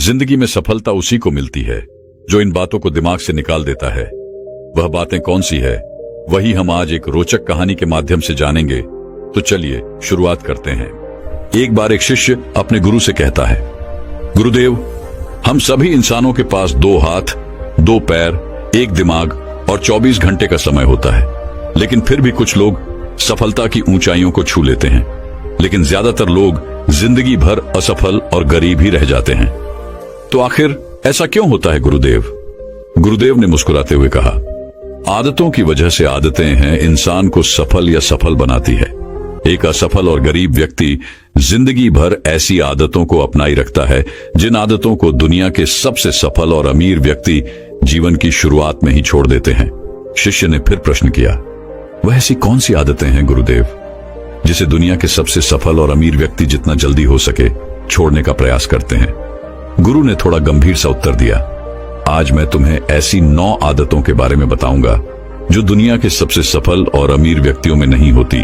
जिंदगी में सफलता उसी को मिलती है जो इन बातों को दिमाग से निकाल देता है। वह बातें कौन सी है, वही हम आज एक रोचक कहानी के माध्यम से जानेंगे। तो चलिए शुरुआत करते हैं। एक बार एक शिष्य अपने गुरु से कहता है, गुरुदेव, हम सभी इंसानों के पास 2 हाथ, 2 पैर, 1 दिमाग और 24 घंटे का समय होता है, लेकिन फिर भी कुछ लोग सफलता की ऊंचाइयों को छू लेते हैं, लेकिन ज्यादातर लोग जिंदगी भर असफल और गरीब ही रह जाते हैं। तो आखिर ऐसा क्यों होता है गुरुदेव? गुरुदेव ने मुस्कुराते हुए कहा, आदतों की वजह से आदतें हैं इंसान को सफल या सफल बनाती है। एक असफल और गरीब व्यक्ति जिंदगी भर ऐसी आदतों को अपनाई रखता है जिन आदतों को दुनिया के सबसे सफल और अमीर व्यक्ति जीवन की शुरुआत में ही छोड़ देते हैं। शिष्य ने फिर प्रश्न किया, वह ऐसी कौन सी आदतें हैं गुरुदेव जिसे दुनिया के सबसे सफल और अमीर व्यक्ति जितना जल्दी हो सके छोड़ने का प्रयास करते हैं? गुरु ने थोड़ा गंभीर सा उत्तर दिया, आज मैं तुम्हें ऐसी 9 आदतों के बारे में बताऊंगा जो दुनिया के सबसे सफल और अमीर व्यक्तियों में नहीं होती,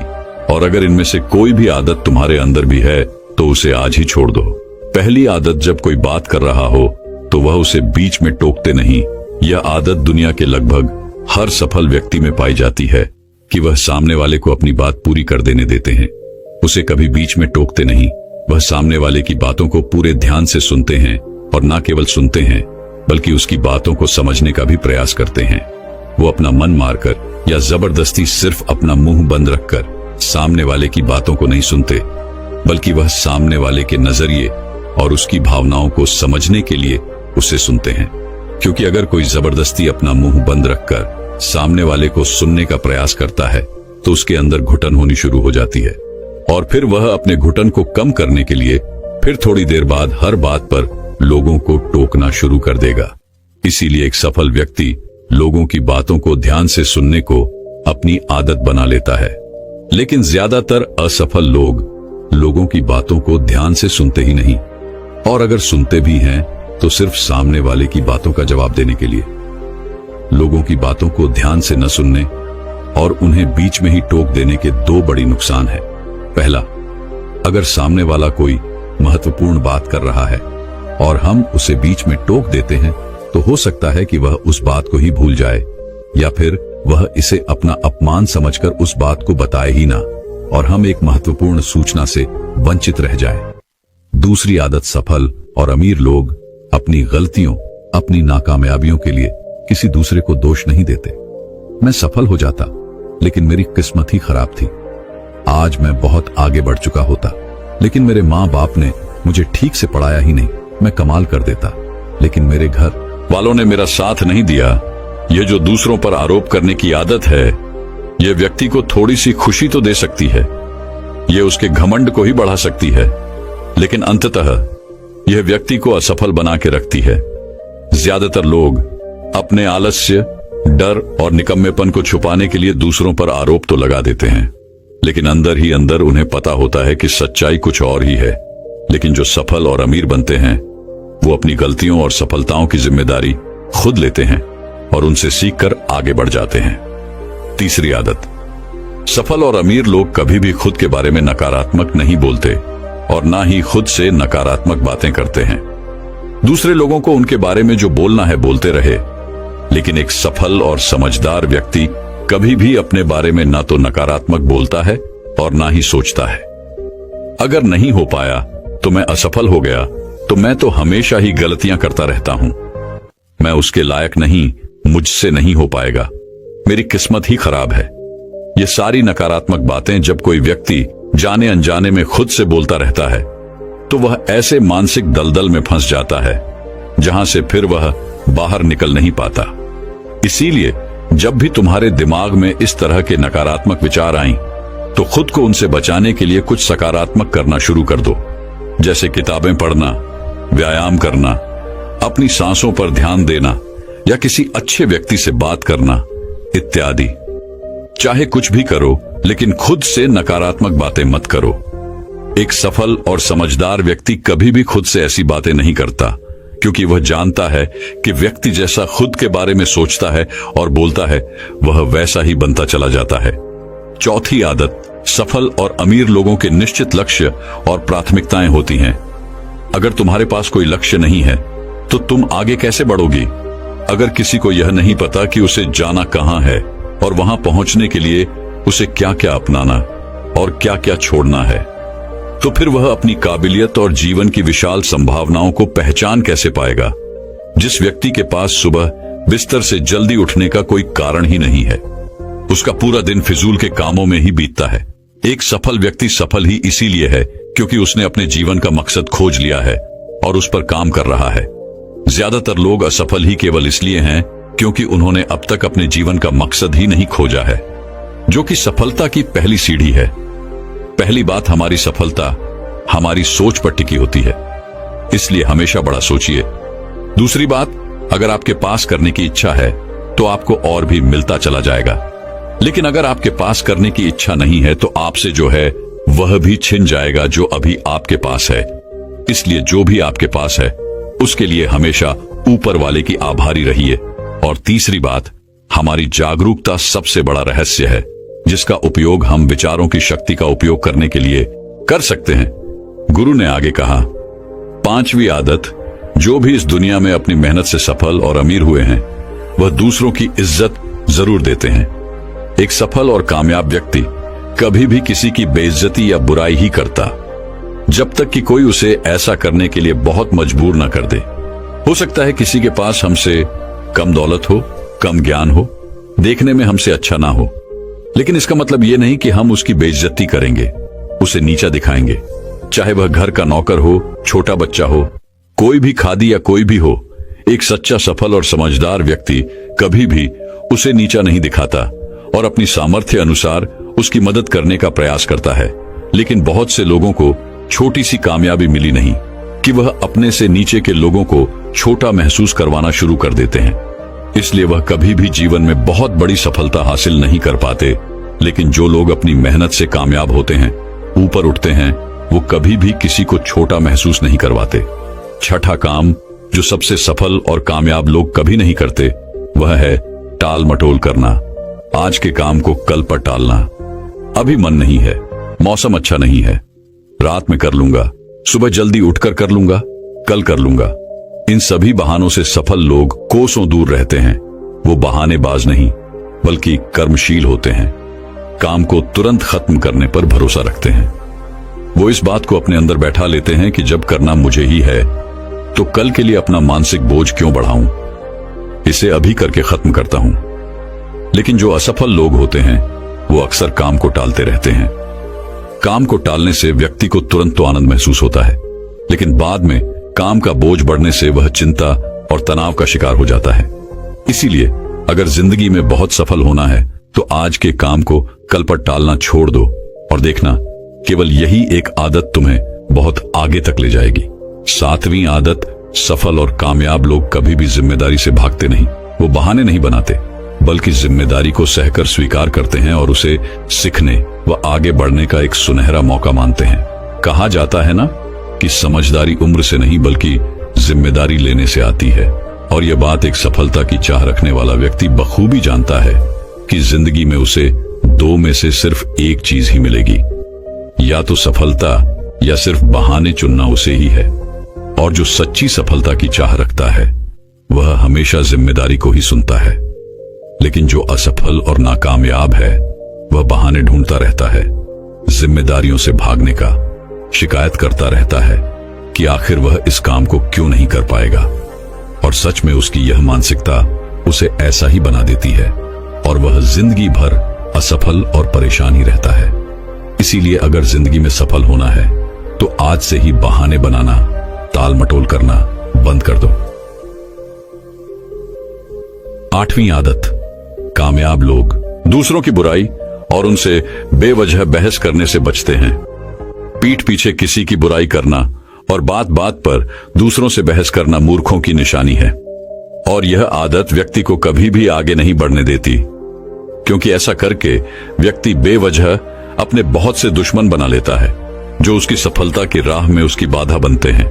और अगर इनमें से कोई भी आदत तुम्हारे अंदर भी है तो उसे आज ही छोड़ दो। पहली आदत, जब कोई बात कर रहा हो तो वह उसे बीच में टोकते नहीं। यह आदत दुनिया के लगभग हर सफल व्यक्ति में पाई जाती है कि वह सामने वाले को अपनी बात पूरी कर देने देते हैं, उसे कभी बीच में टोकते नहीं। वह सामने वाले की बातों को पूरे ध्यान से सुनते हैं, और न केवल सुनते हैं बल्कि उसकी बातों को समझने का भी प्रयास करते हैं। वो अपना मन मारकर या जबरदस्ती सिर्फ अपना मुंह बंद रखकर सामने वाले की बातों को नहीं सुनते, बल्कि वह सामने वाले के नजरिए और उसकी भावनाओं को समझने के लिए उसे सुनते हैं। क्योंकि अगर कोई जबरदस्ती अपना मुंह बंद रखकर सामने वाले को सुनने का प्रयास करता है तो उसके अंदर घुटन होनी शुरू हो जाती है, और फिर वह अपने घुटन को कम करने के लिए फिर थोड़ी देर बाद हर बात पर लोगों को टोकना शुरू कर देगा। इसीलिए एक सफल व्यक्ति लोगों की बातों को ध्यान से सुनने को अपनी आदत बना लेता है, लेकिन ज्यादातर असफल लोग लोगों की बातों को ध्यान से सुनते ही नहीं, और अगर सुनते भी हैं तो सिर्फ सामने वाले की बातों का जवाब देने के लिए। लोगों की बातों को ध्यान से न सुनने और उन्हें बीच में ही टोक देने के 2 बड़ी नुकसान हैं। पहला, अगर सामने वाला कोई महत्वपूर्ण बात कर रहा है और हम उसे बीच में टोक देते हैं तो हो सकता है कि वह उस बात को ही भूल जाए, या फिर वह इसे अपना अपमान समझकर उस बात को बताए ही ना, और हम एक महत्वपूर्ण सूचना से वंचित रह जाएं। दूसरी आदत, सफल और अमीर लोग अपनी गलतियों, अपनी नाकामयाबियों के लिए किसी दूसरे को दोष नहीं देते। मैं सफल हो जाता लेकिन मेरी किस्मत ही खराब थी, आज मैं बहुत आगे बढ़ चुका होता, लेकिन मेरे माँ बाप ने मुझे ठीक से पढ़ाया ही नहीं, मैं कमाल कर देता, लेकिन मेरे घर वालों ने मेरा साथ नहीं दिया। ये जो दूसरों पर आरोप करने की आदत है, ये व्यक्ति को थोड़ी सी खुशी तो दे सकती है, ये उसके घमंड को ही बढ़ा सकती है, लेकिन अंततः यह व्यक्ति को असफल बना के रखती है। ज्यादातर लोग अपने आलस्य, डर और निकम्मेपन को छुपाने के लिए दूसरों पर आरोप तो लगा देते हैं, लेकिन अंदर ही अंदर उन्हें पता होता है कि सच्चाई कुछ और ही है। लेकिन जो सफल और अमीर बनते हैं वो अपनी गलतियों और सफलताओं की जिम्मेदारी खुद लेते हैं और उनसे सीखकर आगे बढ़ जाते हैं। तीसरी आदत, सफल और अमीर लोग कभी भी खुद के बारे में नकारात्मक नहीं बोलते और ना ही खुद से नकारात्मक बातें करते हैं। दूसरे लोगों को उनके बारे में जो बोलना है बोलते रहे, लेकिन एक सफल और समझदार व्यक्ति कभी भी अपने बारे में ना तो नकारात्मक बोलता है और ना ही सोचता है। अगर नहीं हो पाया तो मैं असफल हो गया, तो मैं तो हमेशा ही गलतियां करता रहता हूं, मैं उसके लायक नहीं, मुझसे नहीं हो पाएगा, मेरी किस्मत ही खराब है। ये सारी नकारात्मक बातें जब कोई व्यक्ति जाने अनजाने में खुद से बोलता रहता है तो वह ऐसे मानसिक दलदल में फंस जाता है जहां से फिर वह बाहर निकल नहीं पाता। इसीलिए जब भी तुम्हारे दिमाग में इस तरह के नकारात्मक विचार आएं, तो खुद को उनसे बचाने के लिए कुछ सकारात्मक करना शुरू कर दो, जैसे किताबें पढ़ना, व्यायाम करना, अपनी सांसों पर ध्यान देना या किसी अच्छे व्यक्ति से बात करना इत्यादि। चाहे कुछ भी करो, लेकिन खुद से नकारात्मक बातें मत करो। एक सफल और समझदार व्यक्ति कभी भी खुद से ऐसी बातें नहीं करता, क्योंकि वह जानता है कि व्यक्ति जैसा खुद के बारे में सोचता है और बोलता है, वह वैसा ही बनता चला जाता है। चौथी आदत, सफल और अमीर लोगों के निश्चित लक्ष्य और प्राथमिकताएं होती हैं। अगर तुम्हारे पास कोई लक्ष्य नहीं है तो तुम आगे कैसे बढ़ोगी? अगर किसी को यह नहीं पता कि उसे जाना कहां है और वहां पहुंचने के लिए उसे क्या क्या अपनाना और क्या क्या छोड़ना है, तो फिर वह अपनी काबिलियत और जीवन की विशाल संभावनाओं को पहचान कैसे पाएगा? जिस व्यक्ति के पास सुबह बिस्तर से जल्दी उठने का कोई कारण ही नहीं है, उसका पूरा दिन फिजूल के कामों में ही बीतता है। एक सफल व्यक्ति सफल ही इसीलिए है क्योंकि उसने अपने जीवन का मकसद खोज लिया है और उस पर काम कर रहा है। ज्यादातर लोग असफल ही केवल इसलिए हैं क्योंकि उन्होंने अब तक अपने जीवन का मकसद ही नहीं खोजा है, जो कि सफलता की पहली सीढ़ी है। पहली बात, हमारी सफलता हमारी सोच पर टिकी होती है, इसलिए हमेशा बड़ा सोचिए। दूसरी बात, अगर आपके पास करने की इच्छा है तो आपको और भी मिलता चला जाएगा, लेकिन अगर आपके पास करने की इच्छा नहीं है तो आपसे जो है वह भी छिन जाएगा जो अभी आपके पास है। इसलिए जो भी आपके पास है उसके लिए हमेशा ऊपर वाले की आभारी रहिए। और तीसरी बात, हमारी जागरूकता सबसे बड़ा रहस्य है जिसका उपयोग हम विचारों की शक्ति का उपयोग करने के लिए कर सकते हैं। गुरु ने आगे कहा, 5वीं आदत, जो भी इस दुनिया में अपनी मेहनत से सफल और अमीर हुए हैं वह दूसरों की इज्जत जरूर देते हैं। एक सफल और कामयाब व्यक्ति कभी भी किसी की बेइज्जती या बुराई ही करता, जब तक कि कोई उसे ऐसा करने के लिए बहुत मजबूर न कर दे। हो सकता है किसी के पास हमसे कम दौलत हो, कम ज्ञान हो, देखने में हमसे अच्छा ना हो, लेकिन इसका मतलब यह नहीं कि हम उसकी बेइज्जती करेंगे, उसे नीचा दिखाएंगे। चाहे वह घर का नौकर हो, छोटा बच्चा हो, कोई भी खादी या कोई भी हो, एक सच्चा सफल और समझदार व्यक्ति कभी भी उसे नीचा नहीं दिखाता और अपनी सामर्थ्य अनुसार उसकी मदद करने का प्रयास करता है। लेकिन बहुत से लोगों को छोटी सी कामयाबी मिली नहीं कि वह अपने से नीचे के लोगों को छोटा महसूस करवाना शुरू कर देते हैं, इसलिए वह कभी भी जीवन में बहुत बड़ी सफलता हासिल नहीं कर पाते। लेकिन जो लोग अपनी मेहनत से कामयाब होते हैं, ऊपर उठते हैं, वो कभी भी किसी को छोटा महसूस नहीं करवाते। छठा काम जो सबसे सफल और कामयाब लोग कभी नहीं करते वह है टाल मटोल करना। आज के काम को कल पर टालना। अभी मन नहीं है, मौसम अच्छा नहीं है, रात में कर लूंगा, सुबह जल्दी उठकर कर लूंगा, कल कर लूंगा। इन सभी बहानों से सफल लोग कोसों दूर रहते हैं। वो बहानेबाज नहीं बल्कि कर्मशील होते हैं, काम को तुरंत खत्म करने पर भरोसा रखते हैं। वो इस बात को अपने अंदर बैठा लेते हैं कि जब करना मुझे ही है तो कल के लिए अपना मानसिक बोझ क्यों बढ़ाऊं, इसे अभी करके खत्म करता हूं। लेकिन जो असफल लोग होते हैं वो अक्सर काम को टालते रहते हैं। काम को टालने से व्यक्ति को तुरंत तो आनंद महसूस होता है, लेकिन बाद में काम का बोझ बढ़ने से वह चिंता और तनाव का शिकार हो जाता है। इसीलिए अगर जिंदगी में बहुत सफल होना है तो आज के काम को कल पर टालना छोड़ दो और देखना केवल यही एक आदत तुम्हें बहुत आगे तक ले जाएगी। 7वीं आदत, सफल और कामयाब लोग कभी भी जिम्मेदारी से भागते नहीं। वो बहाने नहीं बनाते बल्कि जिम्मेदारी को सहकर स्वीकार करते हैं और उसे सीखने व आगे बढ़ने का एक सुनहरा मौका मानते हैं। कहा जाता है ना कि समझदारी उम्र से नहीं बल्कि जिम्मेदारी लेने से आती है, और यह बात एक सफलता की चाह रखने वाला व्यक्ति बखूबी जानता है कि जिंदगी में उसे 2 में से सिर्फ एक चीज ही मिलेगी, या तो सफलता या सिर्फ बहाने चुनना उसे ही है। और जो सच्ची सफलता की चाह रखता है वह हमेशा जिम्मेदारी को ही सुनता है। लेकिन जो असफल और नाकामयाब है वह बहाने ढूंढता रहता है, जिम्मेदारियों से भागने का, शिकायत करता रहता है कि आखिर वह इस काम को क्यों नहीं कर पाएगा। और सच में उसकी यह मानसिकता उसे ऐसा ही बना देती है और वह जिंदगी भर असफल और परेशान ही रहता है। इसीलिए अगर जिंदगी में सफल होना है तो आज से ही बहाने बनाना, टाल मटोल करना बंद कर दो। 8वीं आदत, कामयाब लोग दूसरों की बुराई और उनसे बेवजह बहस करने से बचते हैं। पीठ पीछे किसी की बुराई करना और बात बात पर दूसरों से बहस करना मूर्खों की निशानी है, और यह आदत व्यक्ति को कभी भी आगे नहीं बढ़ने देती, क्योंकि ऐसा करके व्यक्ति बेवजह अपने बहुत से दुश्मन बना लेता है जो उसकी सफलता की राह में उसकी बाधा बनते हैं।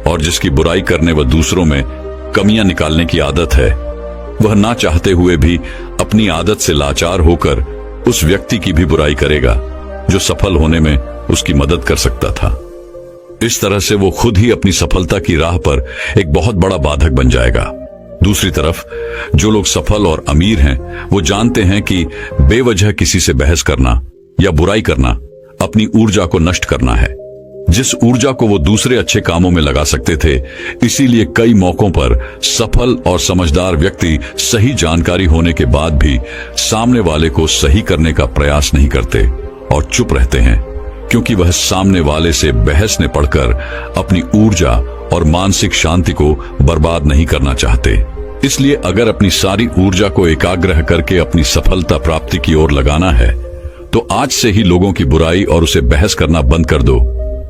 और जिसकी बुराई करने व दूसरों में कमियां निकालने की आदत है वह ना चाहते हुए भी अपनी आदत से लाचार होकर उस व्यक्ति की भी बुराई करेगा जो सफल होने में उसकी मदद कर सकता था। इस तरह से वो खुद ही अपनी सफलता की राह पर एक बहुत बड़ा बाधक बन जाएगा। दूसरी तरफ जो लोग सफल और अमीर हैं, वो जानते हैं कि बेवजह किसी से बहस करना या बुराई करना अपनी ऊर्जा को नष्ट करना है। जिस ऊर्जा को वो दूसरे अच्छे कामों में लगा सकते थे, इसीलिए कई मौकों पर सफल और समझदार व्यक्ति सही जानकारी होने के बाद भी सामने वाले को सही करने का प्रयास नहीं करते और चुप रहते हैं, क्योंकि वह सामने वाले से बहस ने पढ़कर अपनी ऊर्जा और मानसिक शांति को बर्बाद नहीं करना चाहते। इसलिए अगर अपनी सारी ऊर्जा को एकाग्र करके अपनी सफलता प्राप्ति की ओर लगाना है, तो आज से ही लोगों की बुराई और उसे बहस करना बंद कर दो।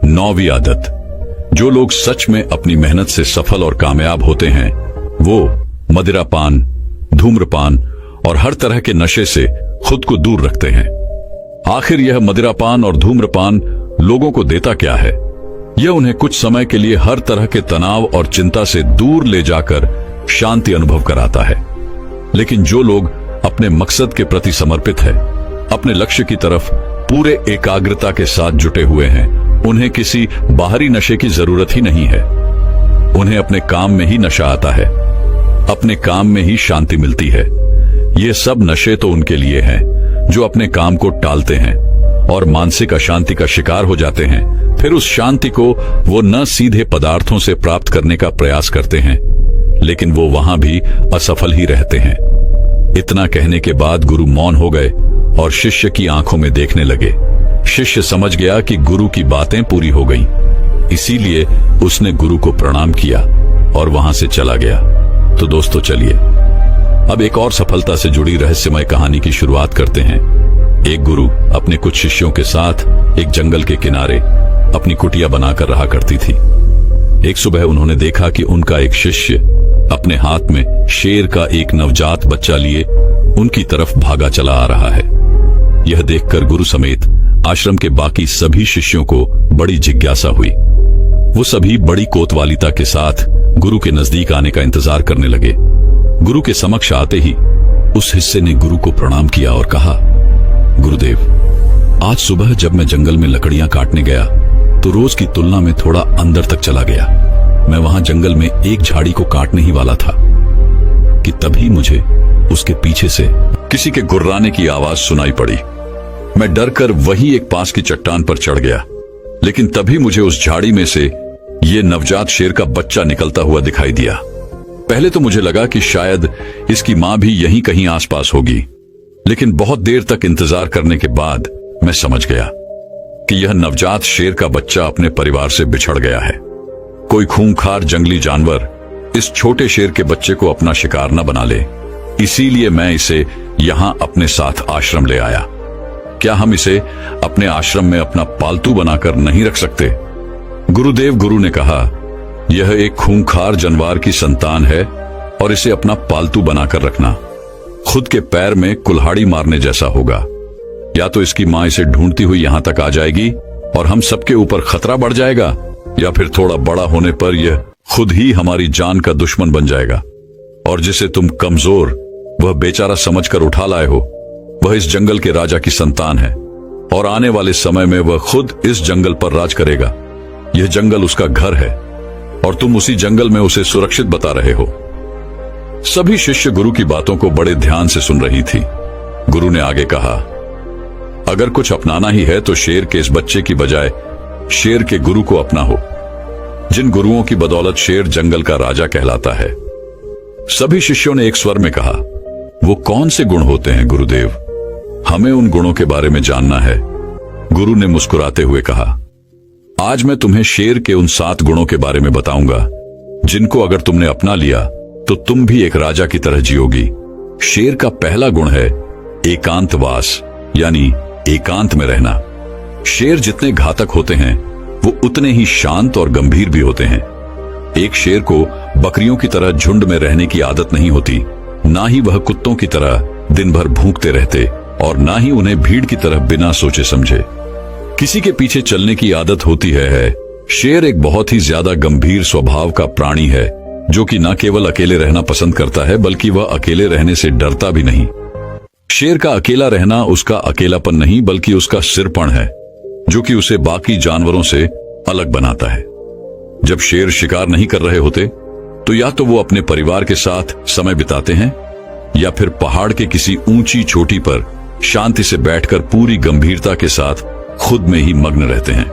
9वीं आदत, जो लोग सच में अपनी मेहनत से सफल और कामयाब होते हैं, वो मदिरापान, धूम्रपान और हर तरह के नशे से खुद को दूर रखते हैं। आखिर यह मदिरापान और धूम्रपान लोगों को देता क्या है? यह उन्हें कुछ समय के लिए हर तरह के तनाव और चिंता से दूर ले जाकर शांति अनुभव कराता है। लेकिन जो लोग अपने मकसद के प्रति समर्पित है, अपने लक्ष्य की तरफ पूरे एकाग्रता के साथ जुटे हुए हैं, उन्हें किसी बाहरी नशे की जरूरत ही नहीं है। उन्हें अपने काम में ही नशा आता है, अपने काम में ही शांति मिलती है। ये सब नशे तो उनके लिए हैं जो अपने काम को टालते हैं और मानसिक अशांति का शिकार हो जाते हैं। फिर उस शांति को वो न सीधे पदार्थों से प्राप्त करने का प्रयास करते हैं, लेकिन वो वहां भी असफल ही रहते हैं। इतना कहने के बाद गुरु मौन हो गए और शिष्य की आंखों में देखने लगे। शिष्य समझ गया कि गुरु की बातें पूरी हो गईं, इसीलिए उसने गुरु को प्रणाम किया और वहां से चला गया। तो दोस्तों चलिए अब एक और सफलता से जुड़ी रहस्यमय कहानी की शुरुआत करते हैं। एक गुरु अपने कुछ शिष्यों के साथ एक जंगल के किनारे अपनी कुटिया बनाकर रहा करती थी। एक सुबह उन्होंने देखा कि उनका एक शिष्य अपने हाथ में शेर का एक नवजात बच्चा लिए उनकी तरफ भागा चला आ रहा है। यह देखकर गुरु समेत आश्रम के बाकी सभी शिष्यों को बड़ी जिज्ञासा हुई। वो सभी बड़ी कोतवालिता के साथ गुरु के नजदीक आने का इंतजार करने लगे। गुरु के समक्ष आते ही उस हिस्से ने गुरु को प्रणाम किया और कहा, गुरुदेव, आज सुबह जब मैं जंगल में लकड़ियां काटने गया तो रोज की तुलना में थोड़ा अंदर तक चला गया। मैं वहां जंगल में एक झाड़ी को काटने ही वाला था कि तभी मुझे उसके पीछे से किसी के गुर्राने की आवाज सुनाई पड़ी। मैं डरकर वही एक पास की चट्टान पर चढ़ गया, लेकिन तभी मुझे उस झाड़ी में से ये नवजात शेर का बच्चा निकलता हुआ दिखाई दिया। पहले तो मुझे लगा कि शायद इसकी मां भी यहीं कहीं आसपास होगी, लेकिन बहुत देर तक इंतजार करने के बाद मैं समझ गया कि यह नवजात शेर का बच्चा अपने परिवार से बिछड़ गया है। कोई खूंखार जंगली जानवर इस छोटे शेर के बच्चे को अपना शिकार न बना ले, इसीलिए मैं इसे यहां अपने साथ आश्रम ले आया। क्या हम इसे अपने आश्रम में अपना पालतू बनाकर नहीं रख सकते? गुरुदेव, गुरु ने कहा, यह एक खूंखार जानवर की संतान है और इसे अपना पालतू बनाकर रखना खुद के पैर में कुल्हाड़ी मारने जैसा होगा। या तो इसकी मां इसे ढूंढती हुई यहां तक आ जाएगी और हम सबके ऊपर खतरा बढ़ जाएगा, या फिर थोड़ा बड़ा होने पर यह खुद ही हमारी जान का दुश्मन बन जाएगा। और जिसे तुम कमजोर वह बेचारा समझकर उठा लाए हो, वह इस जंगल के राजा की संतान है और आने वाले समय में वह खुद इस जंगल पर राज करेगा। यह जंगल उसका घर है और तुम उसी जंगल में उसे सुरक्षित बता रहे हो। सभी शिष्य गुरु की बातों को बड़े ध्यान से सुन रही थी। गुरु ने आगे कहा, अगर कुछ अपनाना ही है तो शेर के इस बच्चे की बजाय शेर के गुरु को अपना हो, जिन गुरुओं की बदौलत शेर जंगल का राजा कहलाता है। सभी शिष्यों ने एक स्वर में कहा, वो कौन से गुण होते हैं गुरुदेव? हमें उन गुणों के बारे में जानना है। गुरु ने मुस्कुराते हुए कहा, आज मैं तुम्हें शेर के उन 7 गुणों के बारे में बताऊंगा, जिनको अगर तुमने अपना लिया तो तुम भी एक राजा की तरह जियोगी। शेर का पहला गुण है एकांतवास, यानी एकांत में रहना। शेर जितने घातक होते हैं वो उतने ही शांत और गंभीर भी होते हैं। एक शेर को बकरियों की तरह झुंड में रहने की आदत नहीं होती, ना ही वह कुत्तों की तरह दिन भर भूखते रहते और ना ही उन्हें भीड़ की तरह बिना सोचे समझे किसी के पीछे चलने की आदत होती है। शेर एक बहुत ही ज्यादा गंभीर स्वभाव का प्राणी है, जो कि न केवल अकेले रहना पसंद करता है बल्कि वह अकेले रहने से डरता भी नहीं। शेर का अकेला रहना उसका अकेलापन नहीं बल्कि उसका सिरपण है, जो कि उसे बाकी जानवरों से अलग बनाता है। जब शेर शिकार नहीं कर रहे होते तो या तो वो अपने परिवार के साथ समय बिताते हैं या फिर पहाड़ के किसी ऊंची चोटी पर शांति से बैठकर पूरी गंभीरता के साथ खुद में ही मग्न रहते हैं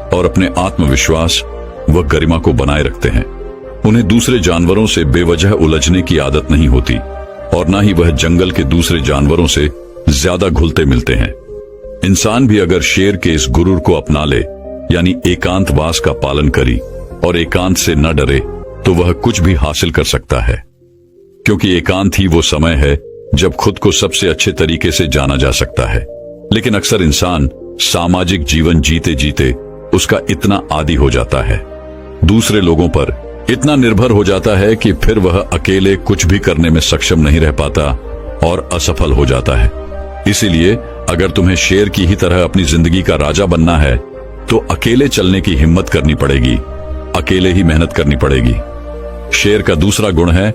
और अपने आत्मविश्वास व गरिमा को बनाए रखते हैं। उन्हें दूसरे जानवरों से बेवजह उलझने की आदत नहीं होती और न ही वह जंगल के दूसरे जानवरों से ज्यादा घुलते मिलते हैं। इंसान भी अगर शेर के इस गुरूर को अपना ले, यानी एकांतवास का पालन करी और एकांत से न डरे, तो वह कुछ भी हासिल कर सकता है, क्योंकि एकांत ही वो समय है जब खुद को सबसे अच्छे तरीके से जाना जा सकता है। लेकिन अक्सर इंसान सामाजिक जीवन जीते जीते उसका इतना आदी हो जाता है, दूसरे लोगों पर इतना निर्भर हो जाता है कि फिर वह अकेले कुछ भी करने में सक्षम नहीं रह पाता और असफल हो जाता है। इसीलिए अगर तुम्हें शेर की ही तरह अपनी जिंदगी का राजा बनना है तो अकेले चलने की हिम्मत करनी पड़ेगी, अकेले ही मेहनत करनी पड़ेगी। शेर का दूसरा गुण है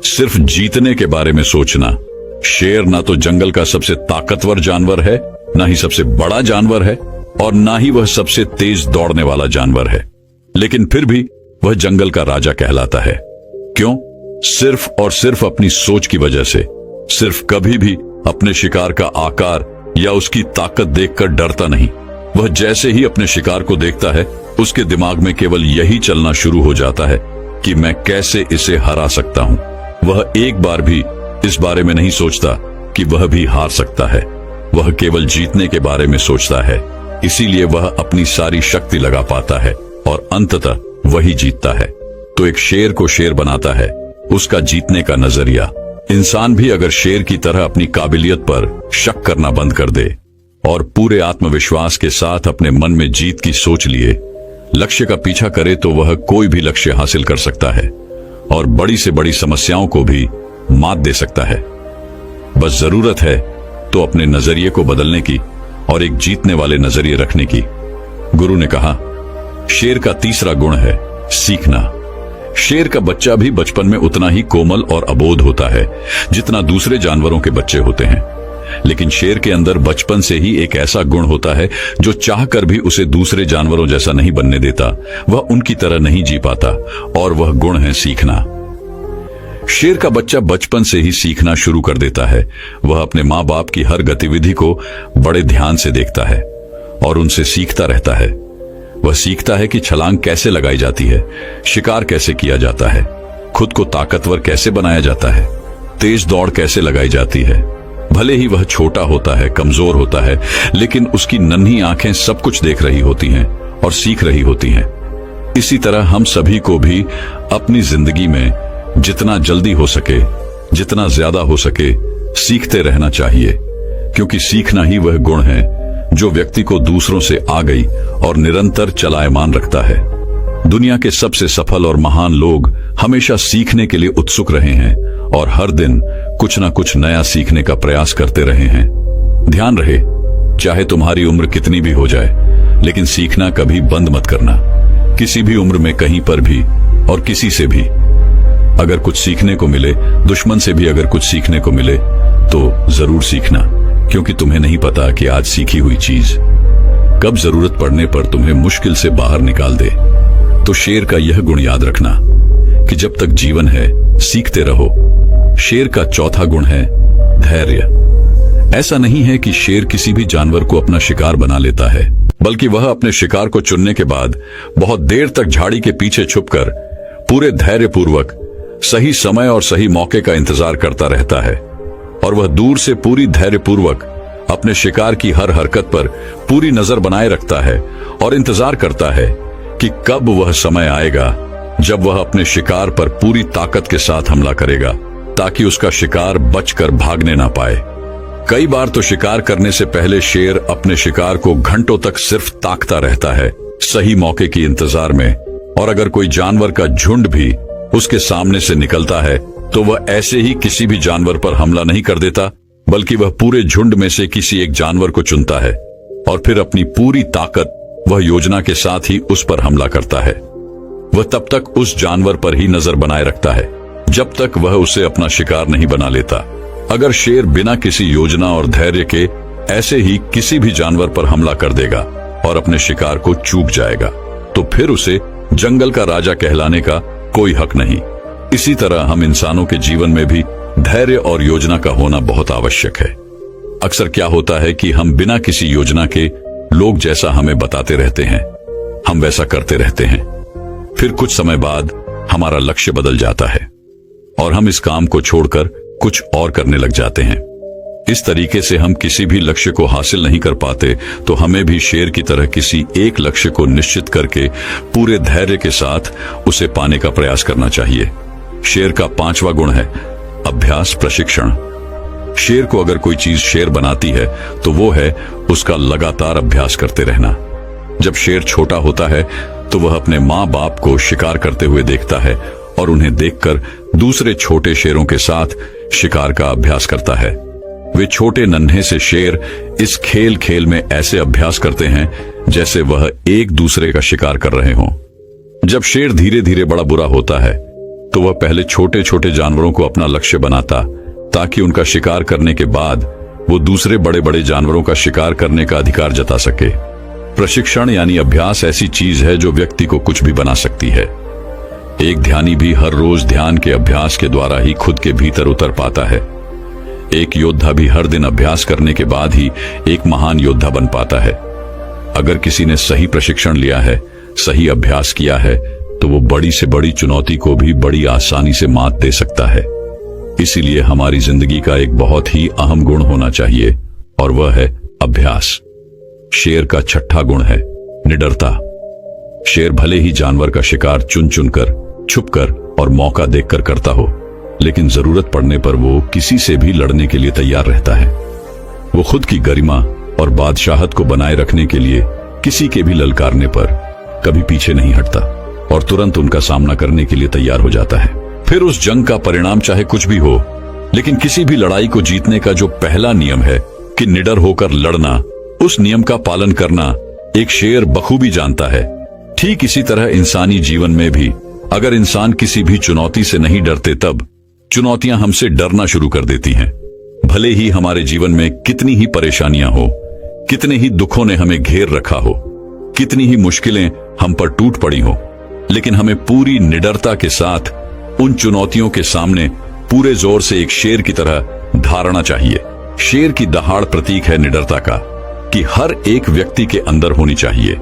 सिर्फ जीतने के बारे में सोचना। शेर ना तो जंगल का सबसे ताकतवर जानवर है, ना ही सबसे बड़ा जानवर है और ना ही वह सबसे तेज दौड़ने वाला जानवर है, लेकिन फिर भी वह जंगल का राजा कहलाता है। क्यों? सिर्फ और सिर्फ अपनी सोच की वजह से। सिर्फ कभी भी अपने शिकार का आकार या उसकी ताकत देखकर डरता नहीं। वह जैसे ही अपने शिकार को देखता है उसके दिमाग में केवल यही चलना शुरू हो जाता है कि मैं कैसे इसे हरा सकता हूं। वह एक बार भी इस बारे में नहीं सोचता कि वह भी हार सकता है। वह केवल जीतने के बारे में सोचता है, इसीलिए वह अपनी सारी शक्ति लगा पाता है और अंततः वही जीतता है। तो एक शेर को शेर बनाता है उसका जीतने का नजरिया। इंसान भी अगर शेर की तरह अपनी काबिलियत पर शक करना बंद कर दे और पूरे आत्मविश्वास के साथ अपने मन में जीत की सोच लिए लक्ष्य का पीछा करे तो वह कोई भी लक्ष्य हासिल कर सकता है और बड़ी से बड़ी समस्याओं को भी मात दे सकता है। बस जरूरत है तो अपने नजरिए को बदलने की और एक जीतने वाले नजरिए रखने की। गुरु ने कहा, शेर का तीसरा गुण है सीखना। शेर का बच्चा भी बचपन में उतना ही कोमल और अबोध होता है जितना दूसरे जानवरों के बच्चे होते हैं, लेकिन शेर के अंदर बचपन से ही एक ऐसा गुण होता है जो चाहकर भी उसे दूसरे जानवरों जैसा नहीं बनने देता। वह उनकी तरह नहीं जी पाता और वह गुण है सीखना। शेर का बच्चा बचपन से ही सीखना शुरू कर देता है। वह अपने माँ बाप की हर गतिविधि को बड़े ध्यान से देखता है और उनसे सीखता रहता है। वह सीखता है कि छलांग कैसे लगाई जाती है, शिकार कैसे किया जाता है, खुद को ताकतवर कैसे बनाया जाता है, तेज दौड़ कैसे लगाई जाती है। भले ही वह छोटा होता है, कमजोर होता है, लेकिन उसकी नन्ही आंखें सब कुछ देख रही होती हैं और सीख रही होती हैं। इसी तरह हम सभी को भी अपनी जिंदगी में जितना जल्दी हो सके, जितना ज्यादा हो सके, सीखते रहना चाहिए, क्योंकि सीखना ही वह गुण है जो व्यक्ति को दूसरों से आगे और निरंतर चलायमान रखता है। दुनिया के सबसे सफल और महान लोग हमेशा सीखने के लिए उत्सुक रहे हैं और हर दिन कुछ ना कुछ नया सीखने का प्रयास करते रहे हैं। ध्यान रहे, चाहे तुम्हारी उम्र कितनी भी हो जाए, लेकिन सीखना कभी बंद मत करना, किसी भी उम्र में, कहीं पर भी और किसी से भी। अगर कुछ सीखने को मिले, दुश्मन से भी अगर कुछ सीखने को मिले तो जरूर सीखना, क्योंकि तुम्हें नहीं पता कि आज सीखी हुई चीज कब जरूरत पड़ने पर तुम्हें मुश्किल से बाहर निकाल दे। तो शेर का यह गुण याद रखना कि जब तक जीवन है सीखते रहो। शेर का चौथा गुण है धैर्य। ऐसा नहीं है कि शेर किसी भी जानवर को अपना शिकार बना लेता है, बल्कि वह अपने शिकार को चुनने के बाद बहुत देर तक झाड़ी के पीछे छुपकर पूरे धैर्यपूर्वक सही समय और सही मौके का इंतजार करता रहता है। और वह दूर से पूरी धैर्यपूर्वक अपने शिकार की हर हरकत पर पूरी नजर बनाए रखता है और इंतजार करता है कि कब वह समय आएगा जब वह अपने शिकार पर पूरी ताकत के साथ हमला करेगा, ताकि उसका शिकार बचकर भागने ना पाए। कई बार तो शिकार करने से पहले शेर अपने शिकार को घंटों तक सिर्फ ताकता रहता है, सही मौके की इंतजार में। और अगर कोई जानवर का झुंड भी उसके सामने से निकलता है तो वह ऐसे ही किसी भी जानवर पर हमला नहीं कर देता, बल्कि वह पूरे झुंड में से किसी एक जानवर को चुनता है और फिर अपनी पूरी ताकत वह योजना के साथ ही उस पर हमला करता है। वह तब तक उस जानवर पर ही नजर बनाए रखता है जब तक वह उसे अपना शिकार नहीं बना लेता। अगर शेर बिना किसी योजना और धैर्य के ऐसे ही किसी भी जानवर पर हमला कर देगा और अपने शिकार को चूक जाएगा, तो तो फिर उसे जंगल का राजा कहलाने का कोई हक नहीं। इसी तरह हम इंसानों के जीवन में भी धैर्य और योजना का होना बहुत आवश्यक है। अक्सर क्या होता है कि हम बिना किसी योजना के लोग जैसा हमें बताते रहते हैं, हम वैसा करते रहते हैं। फिर कुछ समय बाद हमारा लक्ष्य बदल जाता है और हम इस काम को छोड़कर कुछ और करने लग जाते हैं। इस तरीके से हम किसी भी लक्ष्य को हासिल नहीं कर पाते। तो हमें भी शेर की तरह किसी एक लक्ष्य को निश्चित करके पूरे धैर्य के साथ उसे पाने का प्रयास करना चाहिए। शेर का 5वां गुण है अभ्यास प्रशिक्षण। शेर को अगर कोई चीज शेर बनाती है तो वो है उसका लगातार अभ्यास करते रहना। जब शेर छोटा होता है तो वह अपने माँ बाप को शिकार करते हुए देखता है और उन्हें देखकर दूसरे छोटे शेरों के साथ शिकार का अभ्यास करता है। वे छोटे नन्हे से शेर इस खेल खेल में ऐसे अभ्यास करते हैं जैसे वह एक दूसरे का शिकार कर रहे हों। जब शेर धीरे धीरे बड़ा बुरा होता है तो वह पहले छोटे छोटे जानवरों को अपना लक्ष्य बनाता ताकि उनका शिकार करने के बाद वो दूसरे बड़े बड़े जानवरों का शिकार करने का अधिकार जता सके। प्रशिक्षण यानी अभ्यास ऐसी चीज है जो व्यक्ति को कुछ भी बना सकती है। एक ध्यानी भी हर रोज ध्यान के अभ्यास के द्वारा ही खुद के भीतर उतर पाता है। एक योद्धा भी हर दिन अभ्यास करने के बाद ही एक महान योद्धा बन पाता है। अगर किसी ने सही प्रशिक्षण लिया है, सही अभ्यास किया है, तो वो बड़ी से बड़ी चुनौती को भी बड़ी आसानी से मात दे सकता है। इसीलिए हमारी जिंदगी का एक बहुत ही अहम गुण होना चाहिए और वह है अभ्यास। शेर का 6वां गुण है निडरता। शेर भले ही जानवर का शिकार चुन चुनकर, छुपकर और मौका देखकर करता हो, लेकिन जरूरत पड़ने पर वो किसी से भी लड़ने के लिए तैयार रहता है। वो खुद की गरिमा और बादशाहत को बनाए रखने के लिए किसी के भी ललकारने पर कभी पीछे नहीं हटता और तुरंत उनका सामना करने के लिए तैयार हो जाता है। फिर उस जंग का परिणाम चाहे कुछ भी हो, लेकिन किसी भी लड़ाई को जीतने का जो पहला नियम है कि निडर होकर लड़ना, उस नियम का पालन करना एक शेर बखूबी जानता है। ठीक इसी तरह इंसानी जीवन में भी अगर इंसान किसी भी चुनौती से नहीं डरते, तब चुनौतियां हमसे डरना शुरू कर देती हैं। भले ही हमारे जीवन में कितनी ही परेशानियां हो, कितने ही दुखों ने हमें घेर रखा हो, कितनी ही मुश्किलें हम पर टूट पड़ी हो, लेकिन हमें पूरी निडरता के साथ उन चुनौतियों के सामने पूरे जोर से एक शेर की तरह धारना चाहिए। शेर की दहाड़ प्रतीक है निडरता का, कि हर एक व्यक्ति के अंदर होनी चाहिए।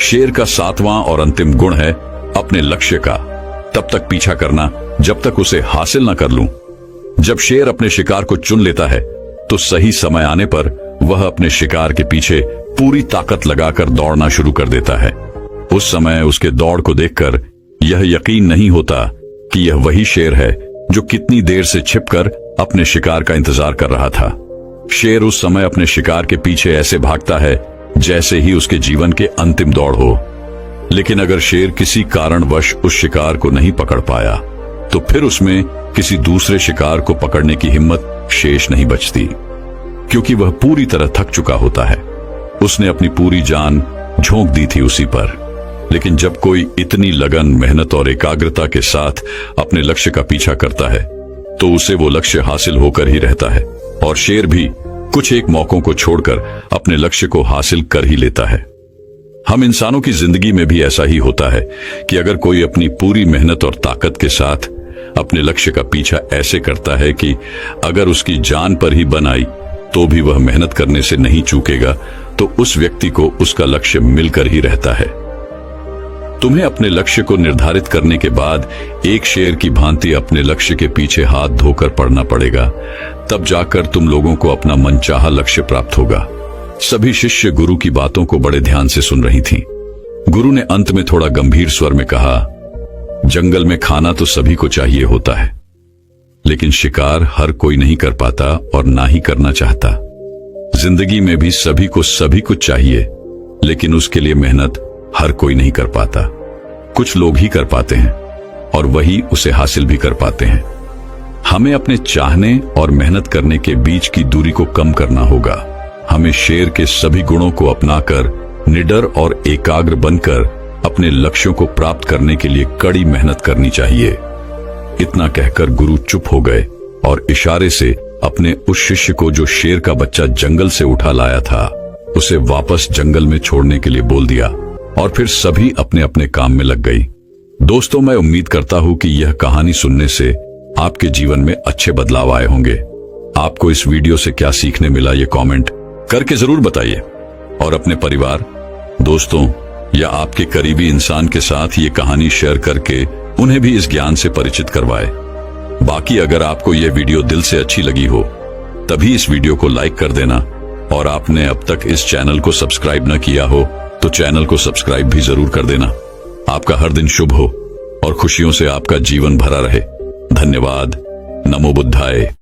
शेर का 7वां और अंतिम गुण है अपने लक्ष्य का तब तक पीछा करना जब तक उसे हासिल न कर लूं। जब शेर अपने शिकार को चुन लेता है तो सही समय आने पर वह अपने शिकार के पीछे पूरी ताकत लगाकर दौड़ना शुरू कर देता है। उस समय उसके दौड़ को देखकर यह यकीन नहीं होता कि यह वही शेर है जो कितनी देर से छिपकर अपने शिकार का इंतजार कर रहा था। शेर उस समय अपने शिकार के पीछे ऐसे भागता है जैसे ही उसके जीवन के अंतिम दौड़ हो। लेकिन अगर शेर किसी कारणवश उस शिकार को नहीं पकड़ पाया तो फिर उसमें किसी दूसरे शिकार को पकड़ने की हिम्मत शेष नहीं बचती, क्योंकि वह पूरी तरह थक चुका होता है। उसने अपनी पूरी जान झोंक दी थी उसी पर। लेकिन जब कोई इतनी लगन, मेहनत और एकाग्रता के साथ अपने लक्ष्य का पीछा करता है तो उसे वो लक्ष्य हासिल होकर ही रहता है। और शेर भी कुछ एक मौकों को छोड़कर अपने लक्ष्य को हासिल कर ही लेता है। हम इंसानों की जिंदगी में भी ऐसा ही होता है कि अगर कोई अपनी पूरी मेहनत और ताकत के साथ अपने लक्ष्य का पीछा ऐसे करता है कि अगर उसकी जान पर ही बन आई तो भी वह मेहनत करने से नहीं चूकेगा, तो उस व्यक्ति को उसका लक्ष्य मिलकर ही रहता है। तुम्हें अपने लक्ष्य को निर्धारित करने के बाद एक शेर की भांति अपने लक्ष्य के पीछे हाथ धोकर पड़ना पड़ेगा, तब जाकर तुम लोगों को अपना मनचाहा लक्ष्य प्राप्त होगा। सभी शिष्य गुरु की बातों को बड़े ध्यान से सुन रही थीं। गुरु ने अंत में थोड़ा गंभीर स्वर में कहा, जंगल में खाना तो सभी को चाहिए होता है, लेकिन शिकार हर कोई नहीं कर पाता और ना ही करना चाहता। जिंदगी में भी सभी को सभी कुछ चाहिए, लेकिन उसके लिए मेहनत हर कोई नहीं कर पाता। कुछ लोग ही कर पाते हैं और वही उसे हासिल भी कर पाते हैं। हमें अपने चाहने और मेहनत करने के बीच की दूरी को कम करना होगा। हमें शेर के सभी गुणों को अपनाकर निडर और एकाग्र बनकर अपने लक्ष्यों को प्राप्त करने के लिए कड़ी मेहनत करनी चाहिए। इतना कहकर गुरु चुप हो गए और इशारे से अपने उस शिष्य को जो शेर का बच्चा जंगल से उठा लाया था, उसे वापस जंगल में छोड़ने के लिए बोल दिया। और फिर सभी अपने अपने काम में लग गई। दोस्तों, मैं उम्मीद करता हूं कि यह कहानी सुनने से आपके जीवन में अच्छे बदलाव आए होंगे। आपको इस वीडियो से क्या सीखने मिला, ये कमेंट करके जरूर बताइए और अपने परिवार, दोस्तों या आपके करीबी इंसान के साथ ये कहानी शेयर करके उन्हें भी इस ज्ञान से परिचित करवाए। बाकी अगर आपको यह वीडियो दिल से अच्छी लगी हो तभी इस वीडियो को लाइक कर देना, और आपने अब तक इस चैनल को सब्सक्राइब न किया हो तो चैनल को सब्सक्राइब भी जरूर कर देना। आपका हर दिन शुभ हो और खुशियों से आपका जीवन भरा रहे। धन्यवाद। नमो बुद्धाय।